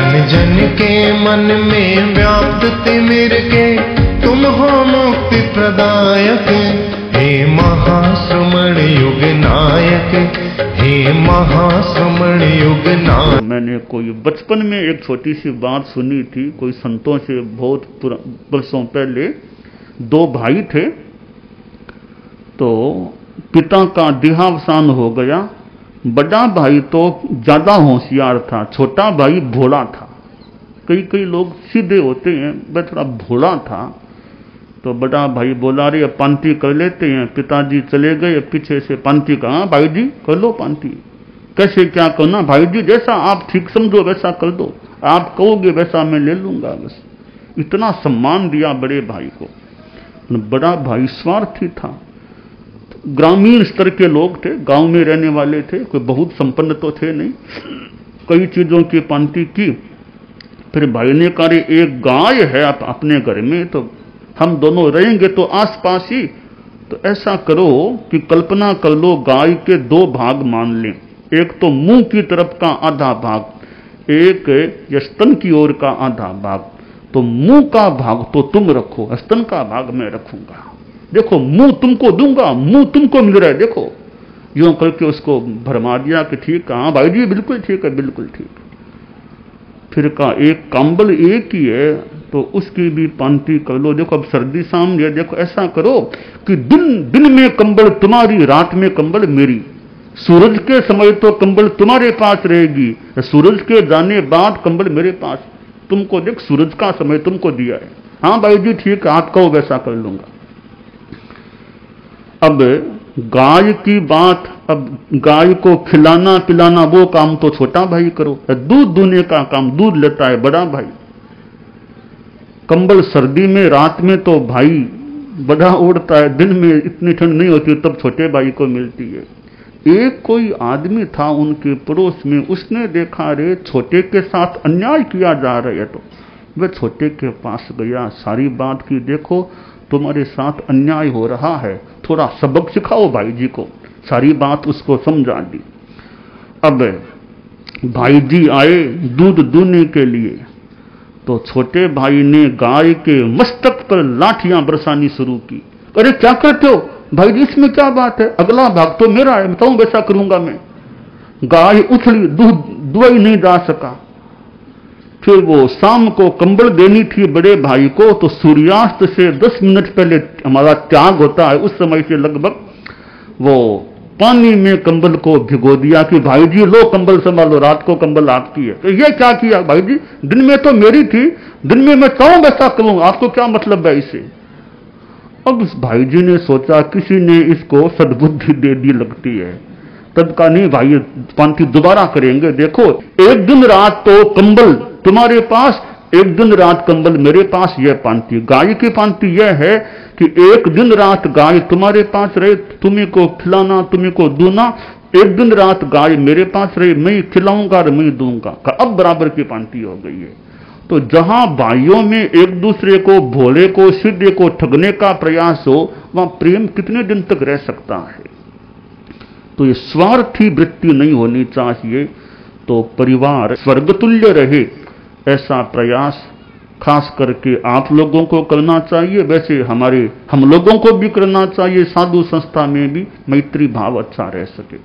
जन जन के मन में व्याप्त तिमिर के तुम हो मुक्ति प्रदायक। हे महाश्रमण युग नायक, हे महाश्रमण युग नायक। मैंने कोई बचपन में एक छोटी सी बात सुनी थी, कोई संतों से बहुत वर्षों पहले। दो भाई थे, तो पिता का देहावसान हो गया। बड़ा भाई तो ज्यादा होशियार था, छोटा भाई भोला था। कई लोग सीधे होते हैं, वह थोड़ा भोला था। तो बड़ा भाई बोला, रे पांति कर लेते हैं। पिताजी चले गए, पीछे से पांति का, हाँ भाई जी कर लो पांति। कैसे क्या करना भाई जी, जैसा आप ठीक समझो वैसा कर दो, आप कहोगे वैसा मैं ले लूंगा। बस इतना सम्मान दिया बड़े भाई को। बड़ा भाई स्वार्थी था। ग्रामीण स्तर के लोग थे, गांव में रहने वाले थे, कोई बहुत संपन्न तो थे नहीं। कई चीजों की पांति की। फिर भाई ने कहा, एक गाय है अपने घर में, तो हम दोनों रहेंगे तो आसपास ही, तो ऐसा करो कि कल्पना कर लो गाय के दो भाग मान लें। एक तो मुंह की तरफ का आधा भाग, एक स्तन की ओर का आधा भाग। तो मुंह का भाग तो तुम रखो, स्तन का भाग मैं रखूंगा। देखो मुंह तुमको दूंगा, मुंह तुमको मिल रहा है। देखो यूं करके उसको भरमा दिया कि ठीक है, हाँ भाई जी बिल्कुल ठीक है, बिल्कुल ठीक। फिर कहा एक कंबल एक ही है, तो उसकी भी पांति कर लो। देखो अब सर्दी सामने, देखो ऐसा करो कि दिन में कंबल तुम्हारी, रात में कंबल मेरी। सूरज के समय तो कंबल तुम्हारे पास रहेगी, सूरज के जाने बाद कंबल मेरे पास। तुमको देख सूरज का समय तुमको दिया है। हाँ भाई जी ठीक है, आप कहो वैसा कर लूंगा। अब गाय की बात, अब गाय को खिलाना पिलाना वो काम तो छोटा भाई करो। दूध दूहने का काम दूध लेता है बड़ा भाई। कंबल सर्दी में, रात में तो भाई बड़ा ओढ़ता है, दिन में इतनी ठंड नहीं होती तब छोटे भाई को मिलती है। एक कोई आदमी था उनके पड़ोस में, उसने देखा रे छोटे के साथ अन्याय किया जा रहा है, तो वह छोटे के पास गया, सारी बात की, देखो तुम्हारे साथ अन्याय हो रहा है, थोड़ा सबक सिखाओ भाई जी को। सारी बात उसको समझा दी। अब भाई जी आए दूध दूहने के लिए, तो छोटे भाई ने गाय के मस्तक पर लाठियां बरसानी शुरू की। अरे क्या करते हो भाई जी, इसमें क्या बात है, अगला भाग तो मेरा है, बताऊं वैसा करूंगा मैं। गाय उछली, दूध दुआई नहीं जा सका। फिर वो शाम को कंबल देनी थी बड़े भाई को, तो सूर्यास्त से 10 मिनट पहले हमारा त्याग होता है, उस समय से लगभग वो पानी में कंबल को भिगो दिया कि भाई जी लो कंबल संभालो, रात को कंबल आपकी है। तो ये क्या किया भाई जी, दिन में तो मेरी थी, दिन में मैं चाहूं वैसा करूं, आपको क्या मतलब है इसे। अब उस भाई जी ने सोचा किसी ने इसको सद्बुद्धि दे दी लगती है। तब का नहीं भाई पांति दोबारा करेंगे। देखो एक दिन रात तो कंबल तुम्हारे पास, एक दिन रात कंबल मेरे पास। यह पांति, गाय की पांति यह है कि एक दिन रात गाय तुम्हारे पास रहे, तुम्हें को खिलाना, तुम्हें को दूना। एक दिन रात गाय मेरे पास रहे, मैं खिलाऊंगा और मैं दूंगा। अब बराबर की पांति हो गई है। तो जहां भाइयों में एक दूसरे को, भोले को, सीधे को ठगने का प्रयास हो, वहां प्रेम कितने दिन तक रह सकता है। तो ये स्वार्थी वृत्ति नहीं होनी चाहिए। तो परिवार स्वर्गतुल्य रहे, ऐसा प्रयास खास करके आप लोगों को करना चाहिए। वैसे हम लोगों को भी करना चाहिए, साधु संस्था में भी मैत्री भाव अच्छा रह सके।